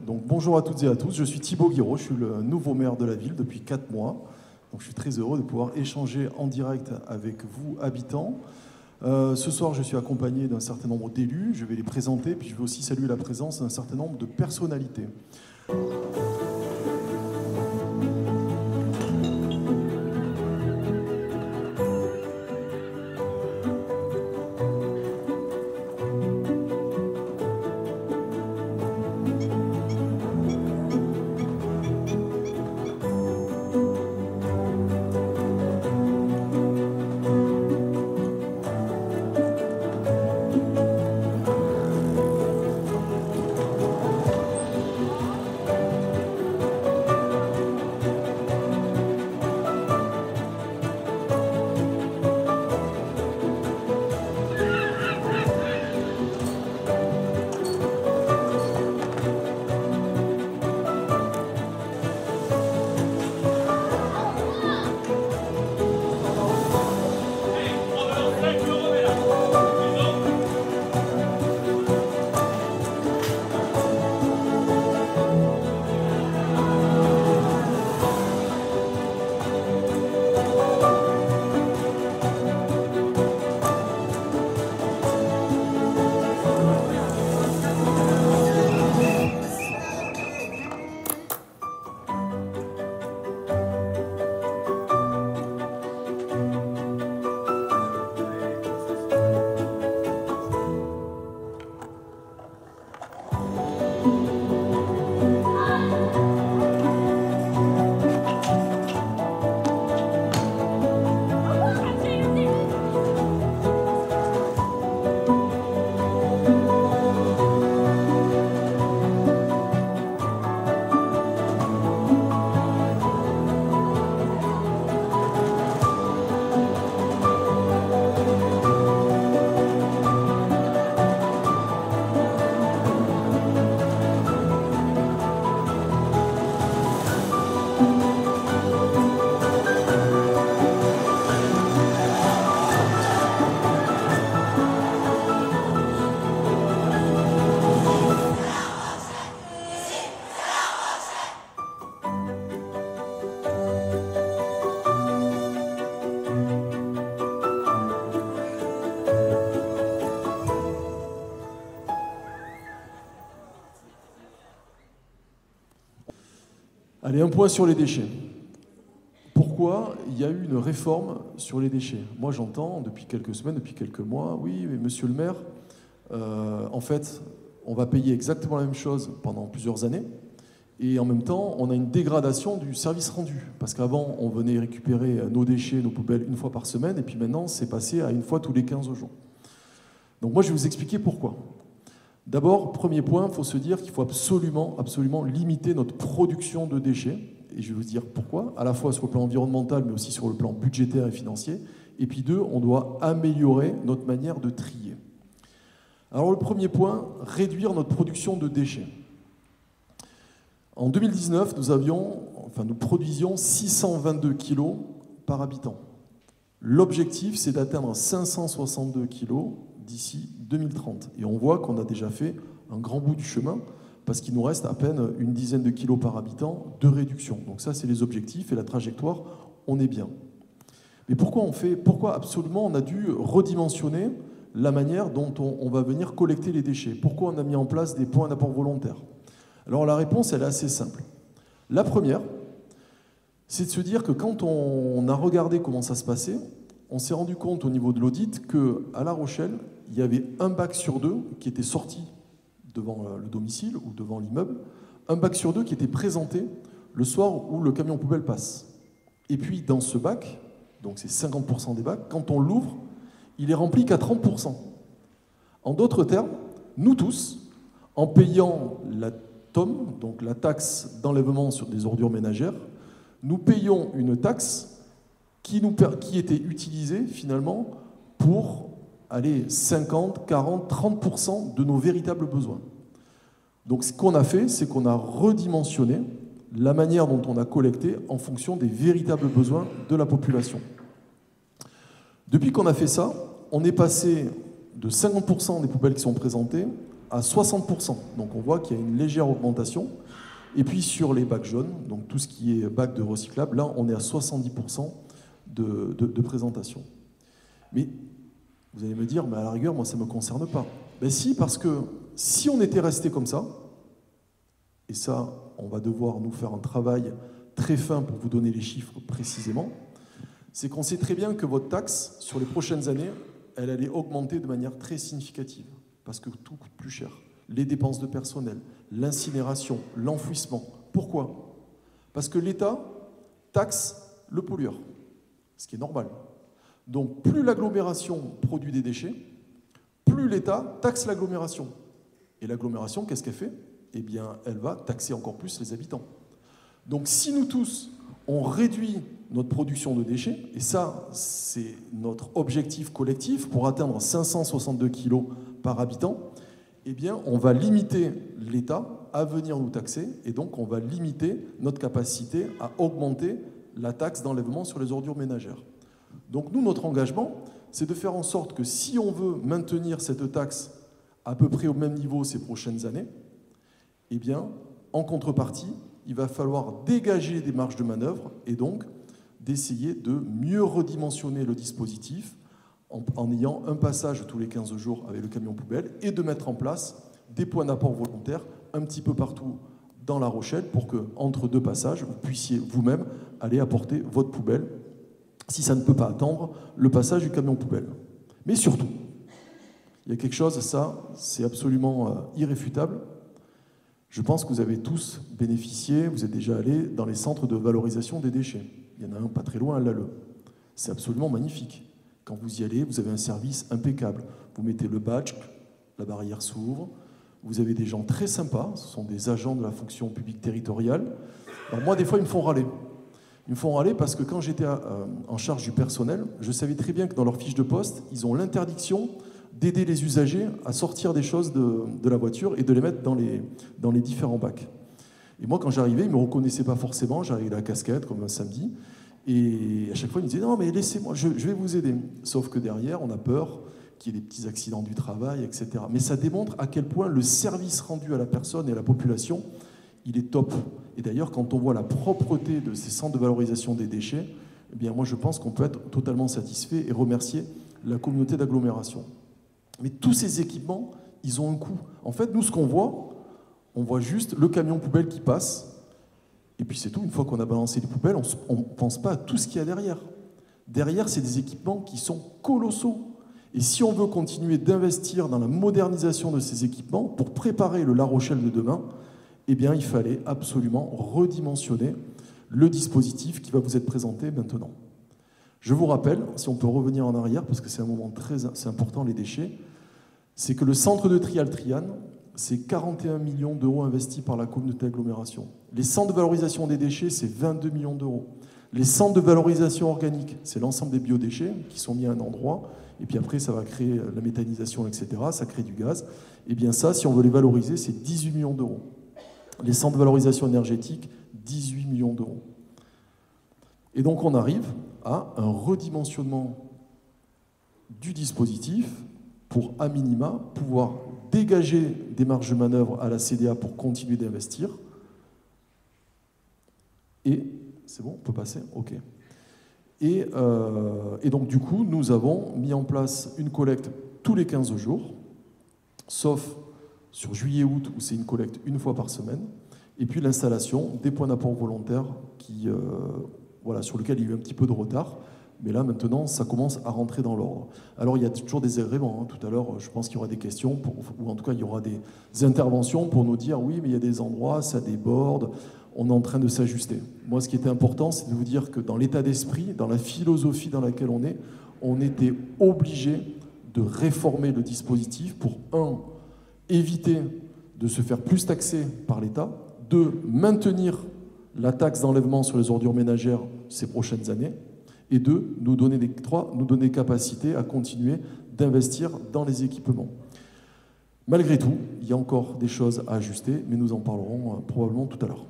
Donc bonjour à toutes et à tous, je suis Thibaut Guiraud, je suis le nouveau maire de la ville depuis 4 mois. Donc je suis très heureux de pouvoir échanger en direct avec vous, habitants. Ce soir, je suis accompagné d'un certain nombre d'élus, je vais les présenter, puis je vais aussi saluer la présence d'un certain nombre de personnalités. Allez, un point sur les déchets. Pourquoi il y a eu une réforme sur les déchets? Moi, j'entends depuis quelques semaines, depuis quelques mois, oui, mais monsieur le maire, en fait, on va payer exactement la même chose pendant plusieurs années, et en même temps, on a une dégradation du service rendu. Parce qu'avant, on venait récupérer nos déchets, nos poubelles une fois par semaine, et puis maintenant, c'est passé à une fois tous les 15 jours. Donc moi, je vais vous expliquer pourquoi. D'abord, premier point, il faut se dire qu'il faut absolument limiter notre production de déchets. Et je vais vous dire pourquoi, à la fois sur le plan environnemental, mais aussi sur le plan budgétaire et financier. Et puis deux, on doit améliorer notre manière de trier. Alors le premier point, réduire notre production de déchets. En 2019, nous produisions 622 kilos par habitant. L'objectif, c'est d'atteindre 562 kilos d'ici 2030. Et on voit qu'on a déjà fait un grand bout du chemin parce qu'il nous reste à peine une dizaine de kilos par habitant de réduction. Donc ça, c'est les objectifs et la trajectoire, on est bien. Mais pourquoi absolument on a dû redimensionner la manière dont on va venir collecter les déchets? Pourquoi on a mis en place des points d'apport volontaires? Alors la réponse, elle est assez simple. La première, c'est de se dire que quand on a regardé comment ça se passait, on s'est rendu compte au niveau de l'audit qu'à La Rochelle, il y avait un bac sur deux qui était sorti devant le domicile ou devant l'immeuble, un bac sur deux qui était présenté le soir où le camion poubelle passe. Et puis dans ce bac, donc c'est 50% des bacs, quand on l'ouvre, il est rempli qu'à 30%. En d'autres termes, nous tous, en payant la TOM, donc la taxe d'enlèvement sur des ordures ménagères, nous payons une taxe qui était utilisée finalement pour 50, 40, 30% de nos véritables besoins. Donc ce qu'on a fait, c'est qu'on a redimensionné la manière dont on a collecté en fonction des véritables besoins de la population. Depuis qu'on a fait ça, on est passé de 50% des poubelles qui sont présentées à 60%. Donc on voit qu'il y a une légère augmentation. Et puis sur les bacs jaunes, donc tout ce qui est bac de recyclable, là on est à 70% de présentation. Mais vous allez me dire, mais à la rigueur, moi ça ne me concerne pas. Ben si, parce que si on était resté comme ça, et ça on va devoir nous faire un travail très fin pour vous donner les chiffres précisément, c'est qu'on sait très bien que votre taxe, sur les prochaines années, elle allait augmenter de manière très significative, parce que tout coûte plus cher. Les dépenses de personnel, l'incinération, l'enfouissement. Pourquoi? Parce que l'État taxe le pollueur, ce qui est normal. Donc plus l'agglomération produit des déchets, plus l'État taxe l'agglomération. Et l'agglomération, qu'est-ce qu'elle fait? Eh bien, elle va taxer encore plus les habitants. Donc si nous tous, on réduit notre production de déchets, et ça, c'est notre objectif collectif pour atteindre 562 kg par habitant, eh bien, on va limiter l'État à venir nous taxer, et donc on va limiter notre capacité à augmenter la taxe d'enlèvement sur les ordures ménagères. Donc nous, notre engagement, c'est de faire en sorte que si on veut maintenir cette taxe à peu près au même niveau ces prochaines années, eh bien, en contrepartie, il va falloir dégager des marges de manœuvre et donc d'essayer de mieux redimensionner le dispositif en ayant un passage tous les 15 jours avec le camion poubelle et de mettre en place des points d'apport volontaires un petit peu partout dans La Rochelle pour que, entre deux passages, vous puissiez vous-même aller apporter votre poubelle si ça ne peut pas attendre le passage du camion poubelle. Mais surtout, il y a quelque chose, ça, c'est absolument irréfutable. Je pense que vous avez tous bénéficié, vous êtes déjà allés dans les centres de valorisation des déchets. Il y en a un pas très loin à Lalleux. C'est absolument magnifique. Quand vous y allez, vous avez un service impeccable. Vous mettez le badge, la barrière s'ouvre, vous avez des gens très sympas, ce sont des agents de la fonction publique territoriale. Alors moi, des fois, ils me font râler. Ils me font râler parce que quand j'étais en charge du personnel, je savais très bien que dans leur fiche de poste, ils ont l'interdiction d'aider les usagers à sortir des choses de la voiture et de les mettre dans les différents bacs. Et moi, quand j'arrivais, ils ne me reconnaissaient pas forcément, j'arrivais à la casquette, comme un samedi, et à chaque fois, ils me disaient « Non, mais laissez-moi, je vais vous aider ». Sauf que derrière, on a peur qu'il y ait des petits accidents du travail, etc. Mais ça démontre à quel point le service rendu à la personne et à la population, il est top. Et d'ailleurs, quand on voit la propreté de ces centres de valorisation des déchets, eh bien, moi, je pense qu'on peut être totalement satisfait et remercier la communauté d'agglomération. Mais tous ces équipements, ils ont un coût. En fait, nous, ce qu'on voit, on voit juste le camion poubelle qui passe, et puis c'est tout. Une fois qu'on a balancé les poubelles, on ne pense pas à tout ce qu'il y a derrière. Derrière, c'est des équipements qui sont colossaux. Et si on veut continuer d'investir dans la modernisation de ces équipements pour préparer le La Rochelle de demain, eh bien, il fallait absolument redimensionner le dispositif qui va vous être présenté maintenant. Je vous rappelle, si on peut revenir en arrière, parce que c'est un moment c'est important, les déchets, c'est que le centre de tri Altriane, c'est 41 millions d'euros investis par la communauté d'agglomération. Les centres de valorisation des déchets, c'est 22 millions d'euros. Les centres de valorisation organique, c'est l'ensemble des biodéchets qui sont mis à un endroit, et puis après, ça va créer la méthanisation, etc., ça crée du gaz. Et bien ça, si on veut les valoriser, c'est 18 millions d'euros. Les centres de valorisation énergétique, 18 millions d'euros. Et donc on arrive à un redimensionnement du dispositif pour, à minima, pouvoir dégager des marges de manœuvre à la CDA pour continuer d'investir. Et, c'est bon, on peut passer? Ok. Et donc du coup, nous avons mis en place une collecte tous les 15 jours, sauf sur juillet-août où c'est une collecte une fois par semaine, et puis l'installation des points d'apport volontaires qui... Voilà, sur lequel il y a eu un petit peu de retard, mais là maintenant ça commence à rentrer dans l'ordre. Alors il y a toujours des agréments, hein. Tout à l'heure je pense qu'il y aura des questions, ou en tout cas il y aura des interventions pour nous dire oui mais il y a des endroits, ça déborde, on est en train de s'ajuster. Moi ce qui était important c'est de vous dire que dans l'état d'esprit, dans la philosophie dans laquelle on était obligé de réformer le dispositif pour éviter de se faire plus taxer par l'État, maintenir la taxe d'enlèvement sur les ordures ménagères ces prochaines années, et nous donner capacité à continuer d'investir dans les équipements. Malgré tout, il y a encore des choses à ajuster, mais nous en parlerons probablement tout à l'heure.